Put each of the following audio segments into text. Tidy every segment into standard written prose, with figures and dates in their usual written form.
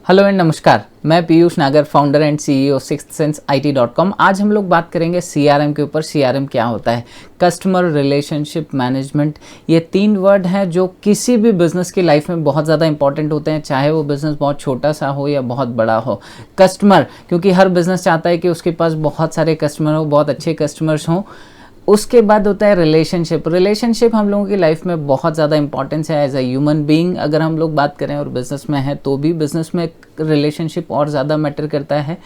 Hello and नमस्कार, मैं पीयूष नागर, founder and CEO sixth sense IT.com। आज हम लोग बात करेंगे CRM के ऊपर। CRM क्या होता है? Customer relationship management. ये 3 वर्ड हैं जो किसी भी बिजनेस की लाइफ में बहुत ज़्यादा इंपॉर्टेंट होते हैं, चाहे वो बिजनेस बहुत छोटा सा हो या बहुत बड़ा हो। कस्टमर, क्योंकि हर बिजनेस चाहता है कि उसके पास बहुत सारे कस्टमर हो, बहुत अच्छे कस्टमर्स हों। उसके बाद होता है रिलेशनशिप हम लोगों की लाइफ में बहुत ज़्यादा इंपॉर्टेंस है एज अ ह्यूमन बीइंग। अगर हम लोग बात करें और बिज़नेस में है तो भी बिज़नेस में रिलेशनशिप और ज़्यादा मैटर करता है,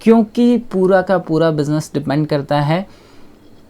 क्योंकि पूरा का पूरा बिज़नेस डिपेंड करता है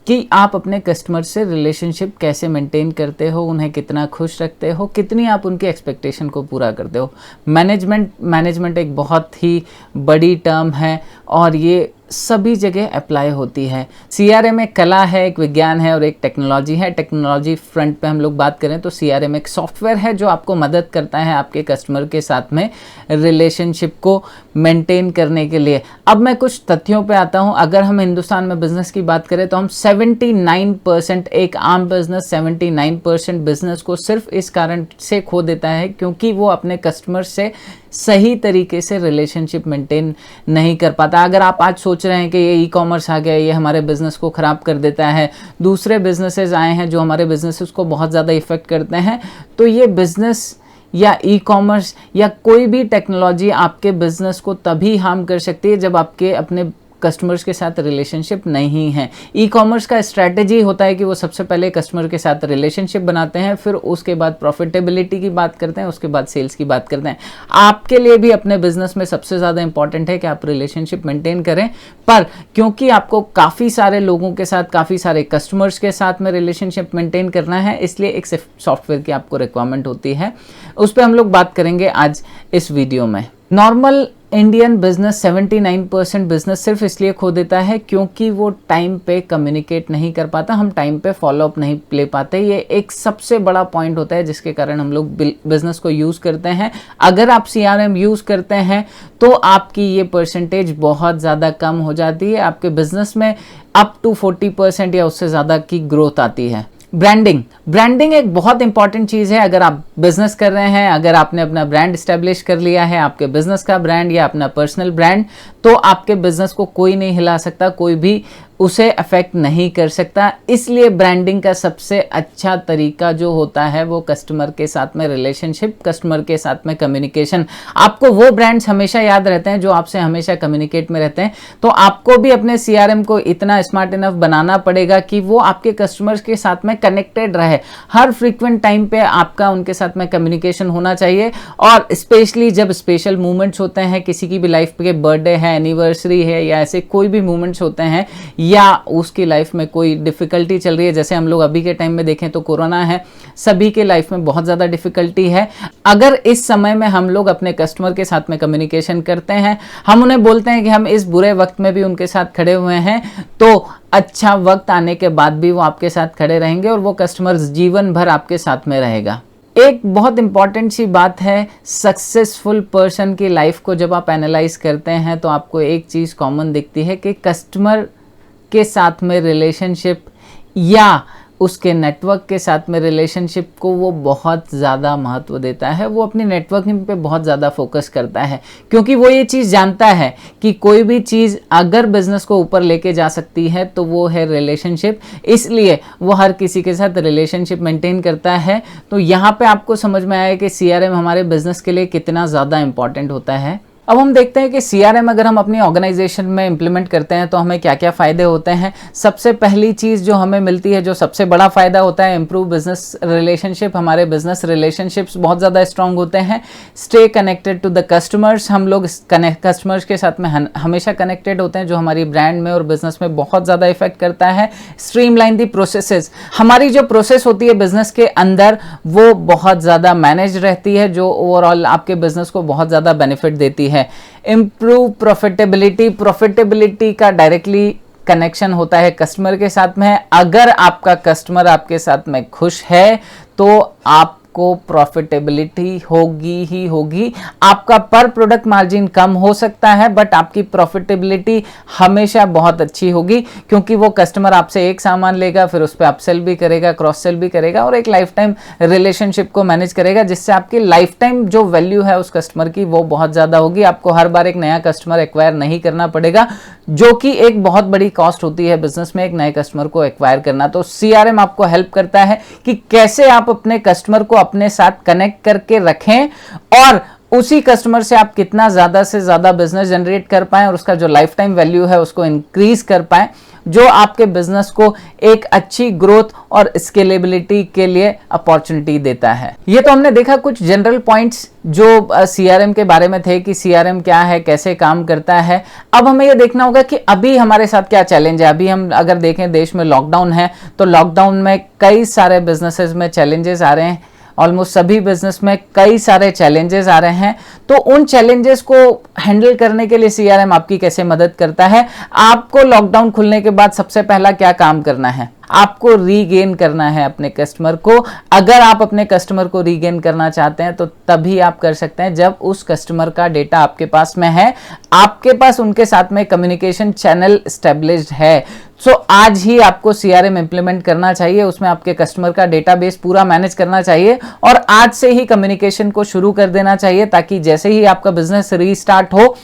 कि आप अपने कस्टमर से रिलेशनशिप कैसे मेंटेन करते हो, उन्हें कितना खुश रखते हो, कितनी आप उनके एक्सपेक्टेशन को पूरा करते हो। मैनेजमेंट एक बहुत ही बड़ी टर्म है और ये सभी जगह अप्लाई होती है। CRM एक कला है, एक विज्ञान है और एक टेक्नोलॉजी है। टेक्नोलॉजी फ्रंट पे हम लोग बात करें तो CRM एक सॉफ्टवेयर है जो आपको मदद करता है आपके कस्टमर के साथ में रिलेशनशिप को मेंटेन करने के लिए। अब मैं कुछ तथ्यों पे आता हूं। अगर हम हिंदुस्तान में बिजनेस की बात करें तो हम 79%, एक आम बिजनेस 79% बिजनेस को सिर्फ इस कारण से खो देता है क्योंकि वो अपने कस्टमर से सही तरीके से रिलेशनशिप मेंटेन नहीं कर पाता। अगर आप आज सोच रहे हैं कि ये ई-कॉमर्स आ गया, ये हमारे बिजनेस को ख़राब कर देता है, दूसरे बिजनेसेस आए हैं जो हमारे बिजनेसेस को बहुत ज़्यादा इफ़ेक्ट करते हैं, तो ये बिजनेस या ई-कॉमर्स या कोई भी टेक्नोलॉजी आपके बिजनेस को तभी हार्म कर सकती है जब आपके अपने कस्टमर्स के साथ रिलेशनशिप नहीं है। ई-कॉमर्स का स्ट्रैटेजी होता है कि वो सबसे पहले कस्टमर के साथ रिलेशनशिप बनाते हैं, फिर उसके बाद प्रॉफिटेबिलिटी की बात करते हैं, उसके बाद सेल्स की बात करते हैं। आपके लिए भी अपने बिजनेस में सबसे ज़्यादा इंपॉर्टेंट है कि आप रिलेशनशिप मेंटेन करें, पर क्योंकि आपको काफ़ी सारे लोगों के साथ, काफ़ी सारे कस्टमर्स के साथ में रिलेशनशिप मेंटेन करना है, इसलिए एक सॉफ्टवेयर की आपको रिक्वायरमेंट होती है। उस पर हम लोग बात करेंगे आज इस वीडियो में। नॉर्मल इंडियन बिजनेस 79% बिजनेस सिर्फ इसलिए खो देता है क्योंकि वो टाइम पे कम्युनिकेट नहीं कर पाता, हम टाइम पे फॉलोअप नहीं ले पाते। ये एक सबसे बड़ा पॉइंट होता है जिसके कारण हम लोग बिजनेस को यूज़ करते हैं। अगर आप CRM यूज़ करते हैं तो आपकी ये परसेंटेज बहुत ज़्यादा कम हो जाती है, आपके बिजनेस में अप टू 40% या उससे ज़्यादा की ग्रोथ आती है। ब्रांडिंग एक बहुत इंपॉर्टेंट चीज़ है। अगर आप बिजनेस कर रहे हैं, अगर आपने अपना ब्रांड स्टैब्लिश कर लिया है, आपके बिजनेस का ब्रांड या अपना पर्सनल ब्रांड, तो आपके बिजनेस को कोई नहीं हिला सकता, कोई भी उसे अफेक्ट नहीं कर सकता। इसलिए ब्रांडिंग का सबसे अच्छा तरीका जो होता है वो कस्टमर के साथ में रिलेशनशिप, कस्टमर के साथ में कम्युनिकेशन। आपको वो ब्रांड्स हमेशा याद रहते हैं जो आपसे हमेशा कम्युनिकेट में रहते हैं, तो आपको भी अपने CRM को इतना स्मार्ट इनफ बनाना पड़ेगा कि वो आपके कस्टमर्स के साथ में कनेक्टेड रहे। हर फ्रीक्वेंट टाइम पे आपका उनके साथ में कम्युनिकेशन होना चाहिए, और स्पेशली जब स्पेशल मूवमेंट्स होते हैं, किसी की भी लाइफ के बर्थडे है, एनिवर्सरी है या ऐसे कोई भी मूवमेंट्स होते हैं, या उसकी लाइफ में कोई डिफ़िकल्टी चल रही है, जैसे हम लोग अभी के टाइम में देखें तो कोरोना है, सभी के लाइफ में बहुत ज़्यादा डिफ़िकल्टी है। अगर इस समय में हम लोग अपने कस्टमर के साथ में कम्युनिकेशन करते हैं, हम उन्हें बोलते हैं कि हम इस बुरे वक्त में भी उनके साथ खड़े हुए हैं, तो अच्छा वक्त आने के बाद भी वो आपके साथ खड़े रहेंगे और वो कस्टमर जीवन भर आपके साथ में रहेगा। एक बहुत इंपॉर्टेंट सी बात है, सक्सेसफुल पर्सन की लाइफ को जब आप एनालाइज करते हैं तो आपको एक चीज़ कॉमन दिखती है कि कस्टमर के साथ में रिलेशनशिप या उसके नेटवर्क के साथ में रिलेशनशिप को वो बहुत ज़्यादा महत्व देता है। वो अपनी नेटवर्किंग पे बहुत ज़्यादा फोकस करता है, क्योंकि वो ये चीज़ जानता है कि कोई भी चीज़ अगर बिज़नेस को ऊपर लेके जा सकती है तो वो है रिलेशनशिप। इसलिए वो हर किसी के साथ रिलेशनशिप मेंटेन करता है। तो यहाँ पे आपको समझ में आया कि CRM हमारे बिज़नेस के लिए कितना ज़्यादा इंपॉर्टेंट होता है। अब हम देखते हैं कि CRM अगर हम अपनी ऑर्गेनाइजेशन में इंप्लीमेंट करते हैं तो हमें क्या क्या फ़ायदे होते हैं। सबसे पहली चीज़ जो हमें मिलती है, जो सबसे बड़ा फ़ायदा होता है, इम्प्रूव बिजनेस रिलेशनशिप। हमारे बिजनेस रिलेशनशिप्स बहुत ज़्यादा स्ट्रांग होते हैं। Stay connected to the customers, हम लोग कस्टमर्स के साथ में हमेशा कनेक्टेड होते हैं, जो हमारी ब्रांड में और बिजनेस में बहुत ज़्यादा इफेक्ट करता है। स्ट्रीमलाइन दी प्रोसेसेस, हमारी जो प्रोसेस होती है बिजनेस के अंदर वो बहुत ज़्यादा मैनेज रहती है, जो ओवरऑल आपके बिजनेस को बहुत ज़्यादा बेनिफिट देती है। इम्प्रूव प्रॉफिटेबिलिटी का डायरेक्टली कनेक्शन होता है कस्टमर के साथ में। अगर आपका कस्टमर आपके साथ में खुश है तो आप आपको प्रॉफिटेबिलिटी होगी ही होगी। आपका पर प्रोडक्ट मार्जिन कम हो सकता है बट आपकी प्रॉफिटेबिलिटी हमेशा बहुत अच्छी होगी, क्योंकि वो कस्टमर आपसे एक सामान लेगा, फिर उस पर अपसेल भी करेगा, क्रॉस सेल भी करेगा और एक लाइफ टाइम रिलेशनशिप को मैनेज करेगा, जिससे आपकी लाइफ टाइम जो वैल्यू है उस कस्टमर की वो बहुत ज्यादा होगी। आपको हर बार एक नया कस्टमर एक्वायर नहीं करना पड़ेगा, जो कि एक बहुत बड़ी कॉस्ट होती है बिजनेस में, एक नए कस्टमर को एक्वायर करना। तो सीआरएम आपको हेल्प करता है कि कैसे आप अपने कस्टमर को अपने साथ कनेक्ट करके रखें और उसी कस्टमर से आप कितना ज्यादा से ज्यादा बिजनेस जनरेट कर पाएं और उसका जो लाइफ टाइम वैल्यू है उसको इंक्रीज कर पाएं, जो आपके बिजनेस को एक अच्छी ग्रोथ और स्केलेबिलिटी के लिए अपॉर्चुनिटी देता है। ये तो हमने देखा कुछ जनरल पॉइंट्स जो सीआरएम के बारे में थे कि सीआरएम क्या है, कैसे काम करता है। अब हमें ये देखना होगा कि अभी हमारे साथ क्या चैलेंज है। अभी हम अगर देखें, देश में लॉकडाउन है, तो लॉकडाउन में कई सारे बिजनेसेस में चैलेंजेस आ रहे हैं। ऑलमोस्ट सभी बिजनेस में कई सारे चैलेंजेस आ रहे हैं। तो उन चैलेंजेस को हैंडल करने के लिए सीआरएम आपकी कैसे मदद करता है। आपको लॉकडाउन खुलने के बाद सबसे पहला क्या काम करना है, आपको रीगेन करना है अपने कस्टमर को। अगर आप अपने कस्टमर को रीगेन करना चाहते हैं तो तभी आप कर सकते हैं जब उस कस्टमर का डेटा आपके पास में है, आपके पास उनके साथ में कम्युनिकेशन चैनल एस्टेब्लिश्ड है। सो आज ही आपको सीआरएम इंप्लीमेंट करना चाहिए, उसमें आपके कस्टमर का डेटाबेस पूरा मैनेज करना चाहिए और आज से ही कम्युनिकेशन को शुरू कर देना चाहिए, ताकि जैसे ही आपका बिजनेस रीस्टार्ट हो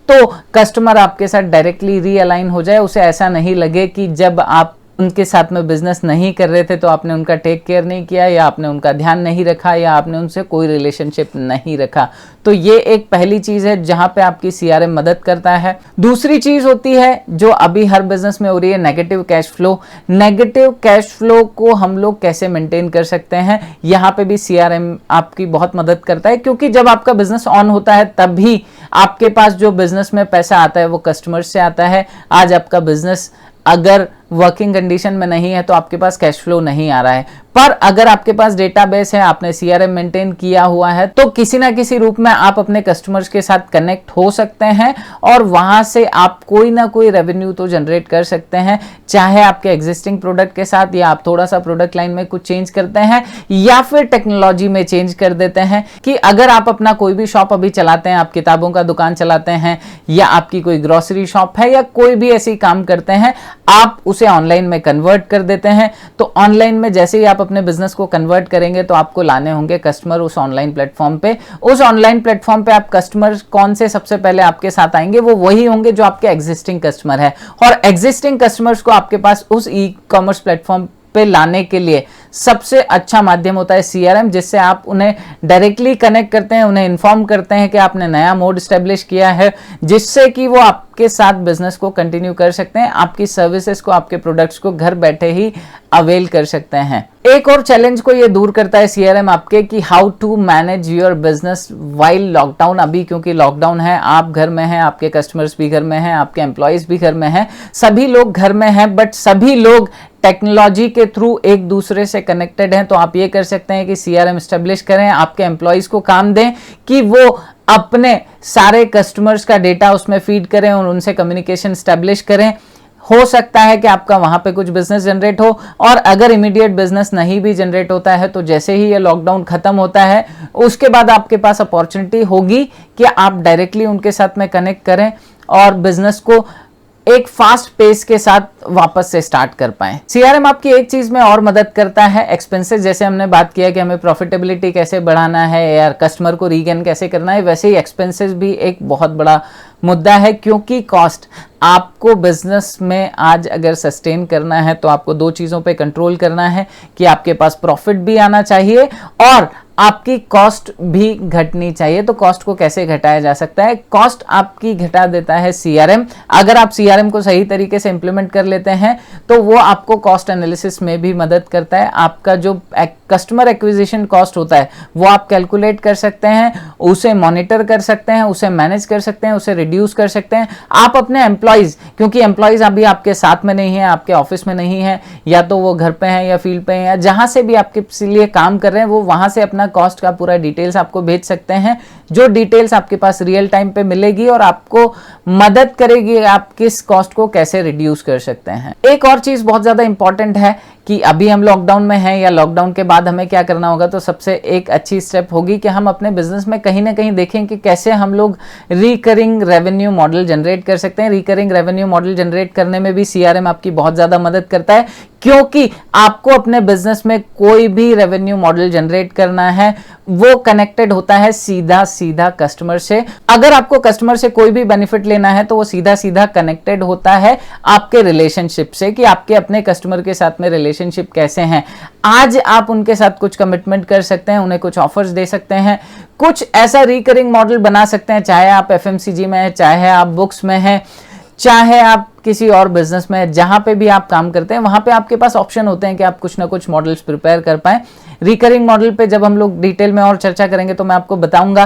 तो कस्टमर आपके साथ डायरेक्टली रीअलाइन हो जाए। उसे ऐसा नहीं लगे कि जब आप उनके साथ में बिजनेस नहीं कर रहे थे तो आपने उनका टेक केयर नहीं किया, या आपने उनका ध्यान नहीं रखा, या आपने उनसे कोई रिलेशनशिप नहीं रखा। तो ये एक पहली चीज है जहां पे आपकी सीआरएम मदद करता है। दूसरी चीज होती है जो अभी हर बिजनेस में हो रही है, negative cash flow. Negative cash flow को हम लोग कैसे मेंटेन कर सकते हैं, यहाँ पे भी सीआरएम आपकी बहुत मदद करता है, क्योंकि जब आपका बिजनेस ऑन होता है तभी आपके पास जो बिजनेस में पैसा आता है वो कस्टमर से आता है। आज आपका बिजनेस अगर वर्किंग कंडीशन में नहीं है तो आपके पास कैश फ्लो नहीं आ रहा है, पर अगर आपके पास डेटाबेस है, आपने सीआरएम मेंटेन किया हुआ है, तो किसी ना किसी रूप में आप अपने कस्टमर्स के साथ कनेक्ट हो सकते हैं और वहां से आप कोई ना कोई रेवेन्यू तो जनरेट कर सकते हैं, चाहे आपके एग्जिस्टिंग प्रोडक्ट के साथ, या आप थोड़ा सा प्रोडक्ट लाइन में कुछ चेंज करते हैं या फिर टेक्नोलॉजी में चेंज कर देते हैं। कि अगर आप अपना कोई भी शॉप अभी चलाते हैं, आप किताबों का दुकान चलाते हैं, या आपकी कोई ग्रोसरी शॉप है, या कोई भी ऐसी काम करते हैं, आप उसे ऑनलाइन में कन्वर्ट कर देते हैं। तो ऑनलाइन में जैसे ही आप अपने बिजनेस को कन्वर्ट करेंगे तो आपको लाने होंगे कस्टमर उस ऑनलाइन प्लेटफॉर्म पे। उस ऑनलाइन प्लेटफॉर्म पे आप कस्टमर कौन से सबसे पहले आपके साथ आएंगे, वो वही होंगे जो आपके एग्जिस्टिंग कस्टमर है। और एग्जिस्टिंग कस्टमर्स को आपके पास उस ई कॉमर्स प्लेटफॉर्म पे लाने के लिए सबसे अच्छा माध्यम होता है सीआरएम, जिससे आप उन्हें डायरेक्टली कनेक्ट करते हैं, उन्हें इन्फॉर्म करते हैं कि आपने नया मोड स्टैब्लिश किया है, जिससे कि वो आपके साथ बिजनेस को कंटिन्यू कर सकते हैं, आपकी सर्विसेज को, आपके प्रोडक्ट्स को घर बैठे ही अवेल कर सकते हैं। एक और चैलेंज को ये दूर करता है सीआरएम आपके कि how to manage your business while lockdown. अभी क्योंकि लॉकडाउन है, आप घर में हैं, आपके कस्टमर्स भी घर में हैं, आपके एम्प्लॉयज भी घर में हैं, सभी लोग घर में हैं, बट सभी लोग टेक्नोलॉजी के थ्रू एक दूसरे से कनेक्टेड हैं। तो आप ये कर सकते हैं कि सीआरएम एस्टेब्लिश करें, आपके एम्प्लॉयज को काम दें कि वो अपने सारे कस्टमर्स का डेटा उसमें फीड करें और उनसे कम्युनिकेशन एस्टेब्लिश करें। हो सकता है कि आपका वहां पे कुछ बिजनेस जनरेट हो, और अगर इमीडिएट बिजनेस नहीं भी जनरेट होता है तो जैसे ही ये लॉकडाउन खत्म होता है उसके बाद आपके पास अपॉर्चुनिटी होगी कि आप डायरेक्टली उनके साथ में कनेक्ट करें और बिजनेस को एक फास्ट पेस के साथ वापस से स्टार्ट कर पाएं। सीआरएम आपकी एक चीज में और मदद करता है, एक्सपेंसेस। जैसे हमने बात किया कि हमें प्रॉफिटेबिलिटी कैसे बढ़ाना है या कस्टमर को रीगेन कैसे करना है, वैसे ही एक्सपेंसेस भी एक बहुत बड़ा मुद्दा है, क्योंकि कॉस्ट आपको बिजनेस में आज अगर सस्टेन करना है तो आपको दो चीजों पे कंट्रोल करना है कि आपके पास प्रॉफिट भी आना चाहिए और आपकी कॉस्ट भी घटनी चाहिए। तो कॉस्ट को कैसे घटाया जा सकता है? कॉस्ट आपकी घटा देता है सीआरएम। अगर आप सीआरएम को सही तरीके से इंप्लीमेंट कर लेते हैं तो वो आपको कॉस्ट एनालिसिस में भी मदद करता है। आपका जो कस्टमर एक्विजिशन कॉस्ट होता है वो आप कैलकुलेट कर सकते हैं, उसे मॉनिटर कर सकते हैं, उसे मैनेज कर सकते हैं, उसे रिड्यूस कर सकते हैं। आप अपने एम्प्लॉयज, क्योंकि एम्प्लॉयज अभी आपके साथ में नहीं है, आपके ऑफिस में नहीं है, या तो वो घर पे हैं या फील्ड पे हैं या जहां से भी आपके लिए काम कर रहे हैं, वो वहां से अपना अपना कॉस्ट का पूरा डिटेल्स आपको भेज सकते हैं, जो डिटेल्स आपके पास रियल टाइम पे मिलेगी और आपको मदद करेगी आप किस कॉस्ट को कैसे रिड्यूस कर सकते हैं। एक और चीज बहुत ज्यादा इंपॉर्टेंट है कि अभी हम लॉकडाउन में हैं या लॉकडाउन के बाद हमें क्या करना होगा, तो सबसे एक अच्छी स्टेप होगी कि हम अपने बिजनेस में कहीं ना कहीं देखें कि कैसे हम लोग रिकरिंग रेवेन्यू मॉडल जनरेट कर सकते हैं। रिकरिंग रेवेन्यू मॉडल जनरेट करने में भी सीआरएम आपकी बहुत ज्यादा मदद करता है, क्योंकि आपको अपने बिजनेस में कोई भी रेवेन्यू मॉडल जनरेट करना है वो कनेक्टेड होता है सीधा सीधा कस्टमर से। अगर आपको कस्टमर से कोई भी बेनिफिट लेना है तो वो सीधा सीधा कनेक्टेड होता है आपके रिलेशनशिप से, कि आपके अपने कस्टमर के साथ में रिलेशनशिप कैसे हैं। आज आप उनके साथ कुछ कमिटमेंट कर सकते हैं, उन्हें कुछ ऑफर्स दे सकते हैं, कुछ ऐसा रिकरिंग मॉडल बना सकते हैं, चाहे आप एफएमसीजी में है, चाहे आप बुक्स में है, चाहे आप किसी और बिजनेस में, जहां पे भी आप काम करते हैं वहां पे आपके पास ऑप्शन होते हैं कि आप कुछ ना कुछ मॉडल्स प्रिपेयर कर पाए। रिकरिंग मॉडल पे जब हम लोग डिटेल में और चर्चा करेंगे तो मैं आपको बताऊंगा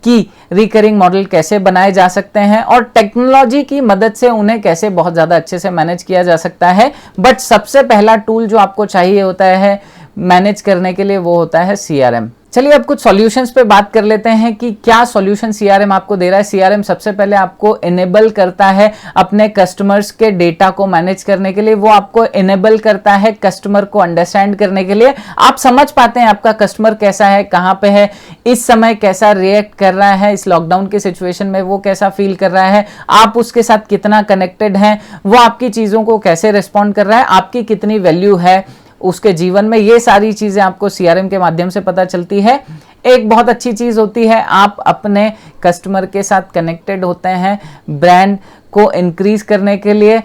कि रिकरिंग मॉडल कैसे बनाए जा सकते हैं और टेक्नोलॉजी की मदद से उन्हें कैसे बहुत ज्यादा अच्छे से मैनेज किया जा सकता है। बट सबसे पहला टूल जो आपको चाहिए होता है मैनेज करने के लिए वो होता है सीआरएम। चलिए अब कुछ सॉल्यूशंस पे बात कर लेते हैं कि क्या सॉल्यूशन सीआरएम आपको दे रहा है। सीआरएम सबसे पहले आपको इनेबल करता है अपने कस्टमर्स के डेटा को मैनेज करने के लिए, वो आपको इनेबल करता है कस्टमर को अंडरस्टैंड करने के लिए। आप समझ पाते हैं आपका कस्टमर कैसा है, कहां पे है, इस समय कैसा रिएक्ट कर रहा है, इस लॉकडाउन की सिचुएशन में वो कैसा फील कर रहा है, आप उसके साथ कितना कनेक्टेड हैं, वो आपकी चीजों को कैसे रिस्पॉन्ड कर रहा है, आपकी कितनी वैल्यू है उसके जीवन में। ये सारी चीजें आपको सीआरएम के माध्यम से पता चलती है। एक बहुत अच्छी चीज होती है आप अपने कस्टमर के साथ कनेक्टेड होते हैं ब्रांड को इंक्रीज करने के लिए।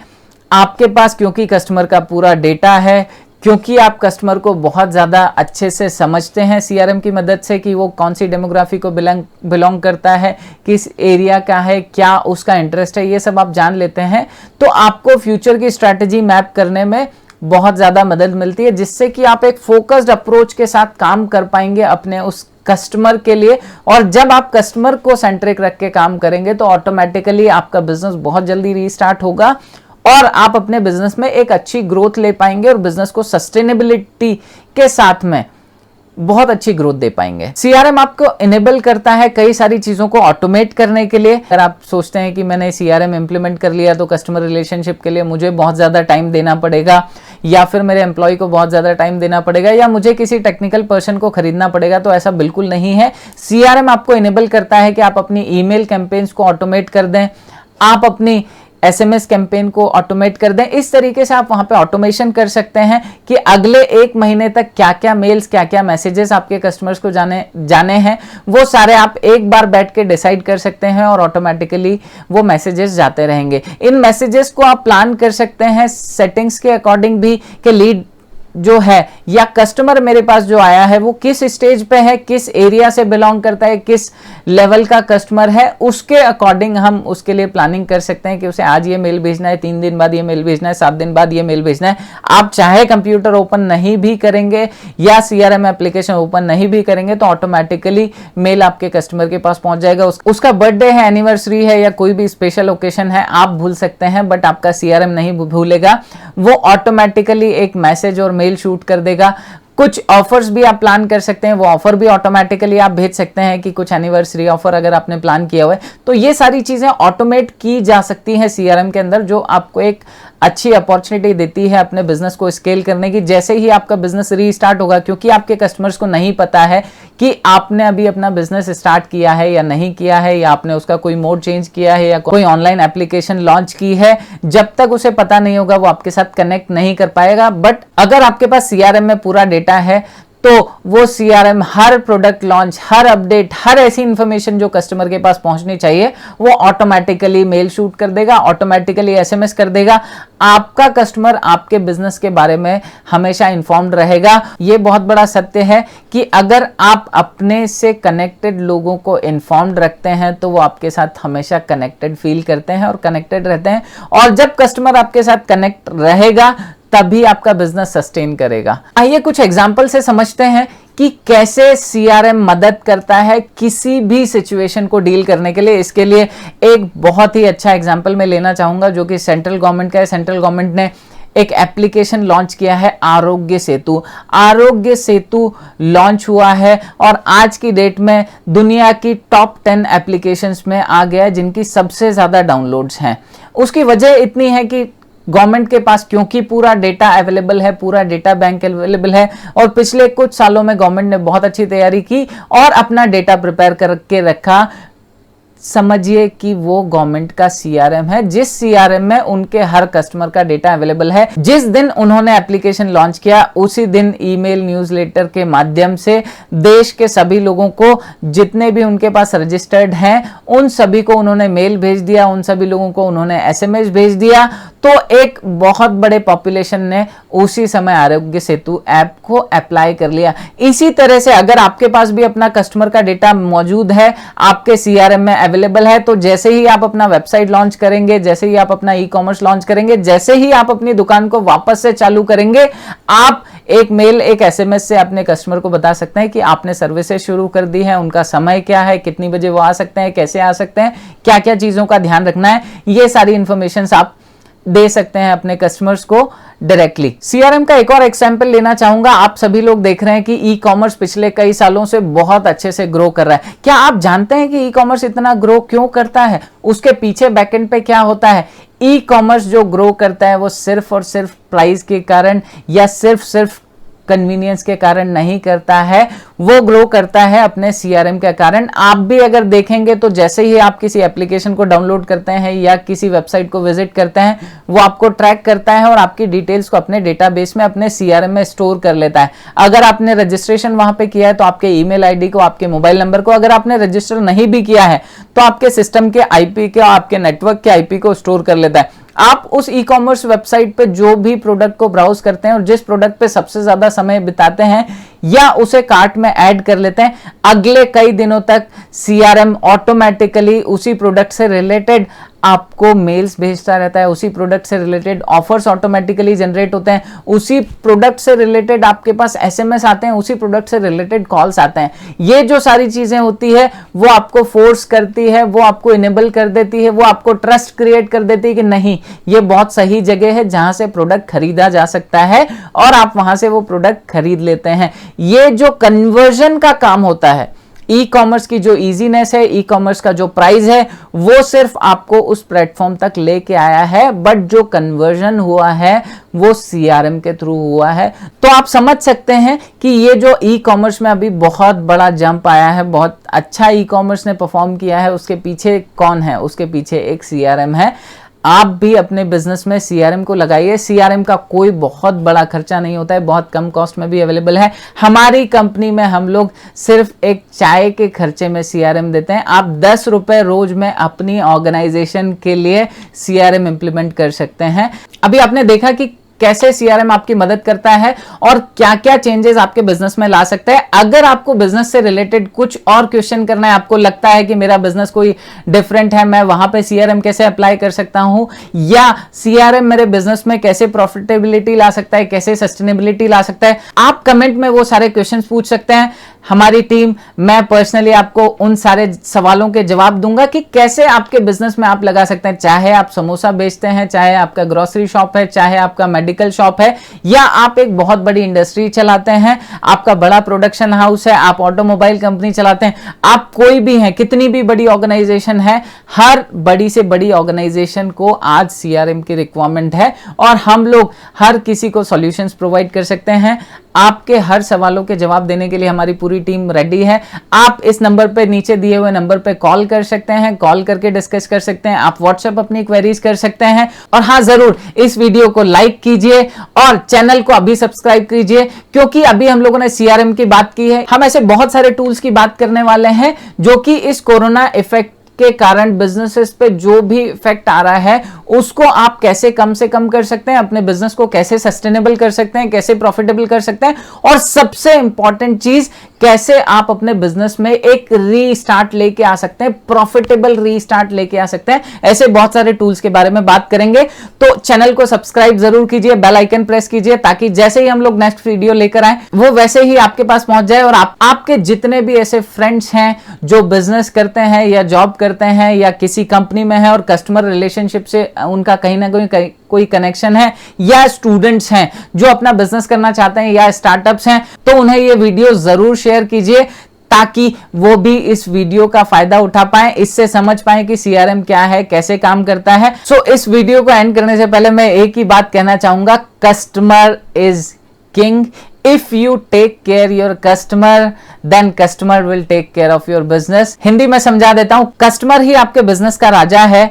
आपके पास क्योंकि कस्टमर का पूरा डेटा है, क्योंकि आप कस्टमर को बहुत ज़्यादा अच्छे से समझते हैं सीआरएम की मदद से कि वो कौन सी डेमोग्राफी को बिलोंग करता है, किस एरिया का है, क्या उसका इंटरेस्ट है, ये सब आप जान लेते हैं, तो आपको फ्यूचर की स्ट्रैटेजी मैप करने में बहुत ज़्यादा मदद मिलती है, जिससे कि आप एक फोकस्ड अप्रोच के साथ काम कर पाएंगे अपने उस कस्टमर के लिए। और जब आप कस्टमर को सेंट्रिक रख के काम करेंगे तो ऑटोमेटिकली आपका बिजनेस बहुत जल्दी रीस्टार्ट होगा और आप अपने बिजनेस में एक अच्छी ग्रोथ ले पाएंगे और बिजनेस को सस्टेनेबिलिटी के साथ में बहुत अच्छी ग्रोथ दे पाएंगे। सीआरएम आपको इनेबल करता है कई सारी चीजों को ऑटोमेट करने के लिए। अगर आप सोचते हैं कि मैंने सीआरएम इंप्लीमेंट कर लिया तो कस्टमर रिलेशनशिप के लिए मुझे बहुत ज्यादा टाइम देना पड़ेगा, या फिर मेरे एम्प्लॉय को बहुत ज्यादा टाइम देना पड़ेगा, या मुझे किसी टेक्निकल पर्सन को खरीदना पड़ेगा, तो ऐसा बिल्कुल नहीं है। सीआरएम आपको इनेबल करता है कि आप अपनी ईमेल कैंपेन्स को ऑटोमेट कर दें, आप अपनी एसएमएस कैंपेन को ऑटोमेट कर दें। इस तरीके से आप वहां पे ऑटोमेशन कर सकते हैं कि अगले 1 महीने तक क्या क्या मेल्स, क्या क्या मैसेजेस आपके कस्टमर्स को जाने हैं, वो सारे आप एक बार बैठ के डिसाइड कर सकते हैं और ऑटोमेटिकली वो मैसेजेस जाते रहेंगे। इन मैसेजेस को आप प्लान कर सकते हैं सेटिंग्स के अकॉर्डिंग भी कि लीड जो है या कस्टमर मेरे पास जो आया है वो किस स्टेज पे है, किस एरिया से बिलोंग करता है, किस लेवल का कस्टमर है, उसके अकॉर्डिंग हम उसके लिए प्लानिंग कर सकते हैं कि उसे आज ये मेल भेजना है, 3 दिन बाद ये मेल भेजना है, 7 दिन बाद ये मेल भेजना है। आप चाहे कंप्यूटर ओपन नहीं भी करेंगे या सीआरएम एप्लीकेशन ओपन नहीं भी करेंगे तो ऑटोमेटिकली मेल आपके कस्टमर के पास पहुंच जाएगा। उसका बर्थडे है, एनिवर्सरी है या कोई भी स्पेशल ओकेशन है, आप भूल सकते हैं बट आपका सीआरएम नहीं भूलेगा। वो ऑटोमेटिकली एक मैसेज और मेल शूट कर देगा। कुछ ऑफर्स भी आप प्लान कर सकते हैं, वो ऑफर भी ऑटोमेटिकली आप भेज सकते हैं कि कुछ एनिवर्सरी ऑफर अगर आपने प्लान किया हुआ है, तो ये सारी चीजें ऑटोमेट की जा सकती हैं सीआरएम के अंदर, जो आपको एक अच्छी अपॉर्चुनिटी देती है अपने बिजनेस को स्केल करने की। जैसे ही आपका बिजनेस रीस्टार्ट होगा, क्योंकि आपके कस्टमर्स को नहीं पता है कि आपने अभी अपना बिजनेस स्टार्ट किया है या नहीं किया है, या आपने उसका कोई मोड चेंज किया है या कोई ऑनलाइन एप्लीकेशन लॉन्च की है, जब तक उसे पता नहीं होगा वो आपके साथ कनेक्ट नहीं कर पाएगा। बट अगर आपके पास सीआरएम में पूरा डेटा है तो वो सीआरएम हर प्रोडक्ट लॉन्च, हर अपडेट, हर ऐसी इंफॉर्मेशन जो कस्टमर के पास पहुंचनी चाहिए वो ऑटोमेटिकली मेल शूट कर देगा, ऑटोमेटिकली एसएमएस कर देगा। आपका कस्टमर आपके बिजनेस के बारे में हमेशा इन्फॉर्म्ड रहेगा। ये बहुत बड़ा सत्य है कि अगर आप अपने से कनेक्टेड लोगों को इन्फॉर्म्ड रखते हैं तो वो आपके साथ हमेशा कनेक्टेड फील करते हैं और कनेक्टेड रहते हैं। और जब कस्टमर आपके साथ कनेक्ट रहेगा तभी आपका बिजनेस सस्टेन करेगा। आइए कुछ एग्जांपल से समझते हैं कि कैसे सीआरएम मदद करता है किसी भी सिचुएशन को डील करने के लिए। इसके लिए एक बहुत ही अच्छा एग्जांपल मैं लेना चाहूंगा जो कि सेंट्रल गवर्नमेंट का है। सेंट्रल गवर्नमेंट ने एक एप्लीकेशन लॉन्च किया है आरोग्य सेतु। आरोग्य सेतु लॉन्च हुआ है और आज की डेट में दुनिया की टॉप 10 एप्लीकेशंस में आ गया है जिनकी सबसे ज्यादा डाउनलोड्स हैं। उसकी वजह इतनी है कि गवर्नमेंट के पास क्योंकि पूरा डेटा अवेलेबल है, पूरा डेटा बैंक अवेलेबल है और पिछले कुछ सालों में गवर्नमेंट ने बहुत अच्छी तैयारी की और अपना डेटा प्रिपेयर करके रखा। समझिए कि वो गवर्नमेंट का सीआरएम है, जिस सीआरएम में उनके हर कस्टमर का डेटा अवेलेबल है। जिस दिन उन्होंने एप्लीकेशन लॉन्च किया उसी दिन ईमेल न्यूज़लेटर के माध्यम से देश के सभी लोगों को, जितने भी उनके पास रजिस्टर्ड हैं, उन सभी को उन्होंने मेल भेज दिया, उन सभी लोगों को उन्होंने एसएमएस भेज दिया। तो एक बहुत बड़े पॉपुलेशन ने उसी समय आरोग्य सेतु ऐप को अप्लाई कर लिया। इसी तरह से अगर आपके पास भी अपना कस्टमर का डेटा मौजूद है, आपके सीआरएम में अवेलेबल है, तो जैसे ही आप अपना वेबसाइट लॉन्च करेंगे, जैसे ही आप अपना ई कॉमर्स लॉन्च करेंगे, जैसे ही आप अपनी दुकान को वापस से चालू करेंगे, आप एक मेल, एक एसएमएस से अपने कस्टमर को बता सकते हैं कि आपने सर्विसेज शुरू कर दी है, उनका समय क्या है, कितनी बजे वो आ सकते हैं, कैसे आ सकते हैं, क्या क्या चीजों का ध्यान रखना है, ये सारी इंफॉर्मेशन आप दे सकते हैं अपने कस्टमर्स को डायरेक्टली। सीआरएम का एक और एग्जांपल लेना चाहूंगा। आप सभी लोग देख रहे हैं कि ई कॉमर्स पिछले कई सालों से बहुत अच्छे से ग्रो कर रहा है। क्या आप जानते हैं कि ई कॉमर्स इतना ग्रो क्यों करता है? उसके पीछे बैकएंड पे क्या होता है? ई कॉमर्स जो ग्रो करता है वो सिर्फ और सिर्फ प्राइस के कारण या सिर्फ कन्वीनियंस के कारण नहीं करता है, वो ग्रो करता है अपने सीआरएम के कारण। आप भी अगर देखेंगे तो जैसे ही आप किसी एप्लीकेशन को डाउनलोड करते हैं या किसी वेबसाइट को विजिट करते हैं, वो आपको ट्रैक करता है और आपकी डिटेल्स को अपने डेटाबेस में, अपने सीआरएम में स्टोर कर लेता है। अगर आपने रजिस्ट्रेशन वहां पे किया है तो आपके ईमेल आईडी को, आपके मोबाइल नंबर को, अगर आपने रजिस्टर नहीं भी किया है तो आपके सिस्टम के आईपी के, आपके नेटवर्क के आईपी को स्टोर कर लेता है। आप उस ई कॉमर्स वेबसाइट पे जो भी प्रोडक्ट को ब्राउज करते हैं और जिस प्रोडक्ट पे सबसे ज्यादा समय बिताते हैं या उसे कार्ट में ऐड कर लेते हैं, अगले कई दिनों तक सीआरएम ऑटोमेटिकली उसी प्रोडक्ट से रिलेटेड आपको मेल्स भेजता रहता है, उसी प्रोडक्ट से रिलेटेड ऑफर्स ऑटोमेटिकली जनरेट होते हैं, उसी प्रोडक्ट से रिलेटेड आपके पास एसएमएस आते हैं, उसी प्रोडक्ट से रिलेटेड कॉल्स आते हैं। ये जो सारी चीजें होती है वो आपको फोर्स करती है, वो आपको इनेबल कर देती है, वो आपको ट्रस्ट क्रिएट कर देती है कि नहीं, ये बहुत सही जगह है जहां से प्रोडक्ट खरीदा जा सकता है और आप वहां से वो प्रोडक्ट खरीद लेते हैं। ये जो कन्वर्जन का काम होता है, ई कॉमर्स की जो इजीनेस है, ई कॉमर्स का जो प्राइस है, वो सिर्फ आपको उस प्लेटफॉर्म तक लेके आया है, बट जो कन्वर्जन हुआ है वो सीआरएम के थ्रू हुआ है। तो आप समझ सकते हैं कि ये जो ई कॉमर्स में अभी बहुत बड़ा जंप आया है, बहुत अच्छा ई कॉमर्स ने परफॉर्म किया है, उसके पीछे कौन है? उसके पीछे एक सीआरएम है। आप भी अपने बिजनेस में सीआरएम को लगाइए। सीआरएम का कोई बहुत बड़ा खर्चा नहीं होता है, बहुत कम कॉस्ट में भी अवेलेबल है। हमारी कंपनी में हम लोग सिर्फ एक चाय के खर्चे में सीआरएम देते हैं। आप 10 रुपए रोज में अपनी ऑर्गेनाइजेशन के लिए सीआरएम इंप्लीमेंट कर सकते हैं। अभी आपने देखा कि कैसे सीआरएम आपकी मदद करता है और क्या क्या चेंजेस आपके बिजनेस में ला सकता है। अगर आपको बिजनेस से रिलेटेड कुछ और क्वेश्चन करना है, आपको लगता है कि मेरा बिजनेस कोई डिफरेंट है, मैं वहां पे सीआरएम कैसे अप्लाई कर सकता हूं, या सीआरएम मेरे बिजनेस में कैसे प्रॉफिटेबिलिटी ला सकता है, कैसे सस्टेनेबिलिटी ला सकता है, आप कमेंट में वो सारे क्वेश्चन पूछ सकते हैं। हमारी टीम, मैं पर्सनली आपको उन सारे सवालों के जवाब दूंगा कि कैसे आपके बिजनेस में आप लगा सकते हैं। चाहे आप समोसा बेचते हैं, चाहे आपका ग्रोसरी शॉप है, चाहे आपका मेडिकल शॉप है, या आप एक बहुत बड़ी इंडस्ट्री चलाते हैं, आपका बड़ा प्रोडक्शन हाउस है, आप ऑटोमोबाइल कंपनी चलाते हैं, आप कोई भी हैं, कितनी भी बड़ी ऑर्गेनाइजेशन है, हर बड़ी से बड़ी ऑर्गेनाइजेशन को आज सीआरएम की रिक्वायरमेंट है और हम लोग हर किसी को सॉल्यूशंस प्रोवाइड कर सकते हैं। आपके हर सवालों के जवाब देने के लिए हमारी पूरी टीम रेडी है। आप इस नंबर पे, नीचे दिए हुए नंबर पे कॉल कर सकते हैं, कॉल करके डिस्कस कर सकते हैं, आप व्हाट्सएप अपनी क्वेरीज कर सकते हैं। और हाँ, जरूर इस वीडियो को लाइक कीजिए और चैनल को अभी सब्सक्राइब कीजिए, क्योंकि अभी हम लोगों ने सीआरएम की बात की है, हम ऐसे बहुत सारे टूल्स की बात करने वाले हैं जो कि इस कोरोना इफेक्ट के कारण बिजनेसेस पे जो भी इफेक्ट आ रहा है उसको आप कैसे कम से कम कर सकते हैं, अपने बिजनेस को कैसे सस्टेनेबल कर सकते हैं, कैसे प्रॉफिटेबल कर सकते हैं, और सबसे इंपॉर्टेंट चीज, कैसे आप अपने बिजनेस में एक रीस्टार्ट लेके आ सकते हैं, प्रॉफिटेबल रीस्टार्ट लेके आ सकते हैं। ऐसे बहुत सारे टूल्स के बारे में बात करेंगे। तो चैनल को सब्सक्राइब जरूर कीजिए, बेल आइकन प्रेस कीजिए, ताकि जैसे ही हम लोग नेक्स्ट वीडियो लेकर आए वो वैसे ही आपके पास पहुंच जाए। और आपके जितने भी ऐसे फ्रेंड्स हैं जो बिजनेस करते हैं या जॉब करते हैं या किसी कंपनी में है और कस्टमर रिलेशनशिप से उनका कहीं ना कोई कनेक्शन है, या स्टूडेंट्स हैं जो अपना बिजनेस करना चाहते हैं, या स्टार्टअप्स हैं, तो उन्हें ये वीडियो जरूर शेयर कीजिए ताकि वो भी इस वीडियो का फायदा उठा पाए, इससे समझ पाए कि सीआरएम क्या है, कैसे काम करता है। सो इस वीडियो को एंड करने से पहले मैं एक ही बात कहना चाहूंगा, customer is king. If you take care your customer then customer will take care of your business. Hindi में समझा देता हूं, कस्टमर ही आपके बिजनेस का राजा है।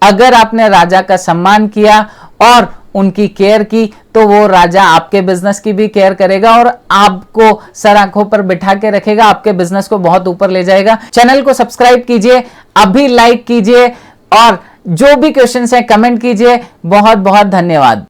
अगर आपने राजा का सम्मान किया और उनकी केयर की तो वो राजा आपके बिजनेस की भी केयर करेगा और आपको सर आंखों पर बिठा के रखेगा, आपके बिजनेस को बहुत ऊपर ले जाएगा। चैनल को सब्सक्राइब कीजिए, अभी लाइक कीजिए और जो भी क्वेश्चंस हैं कमेंट कीजिए। बहुत बहुत धन्यवाद।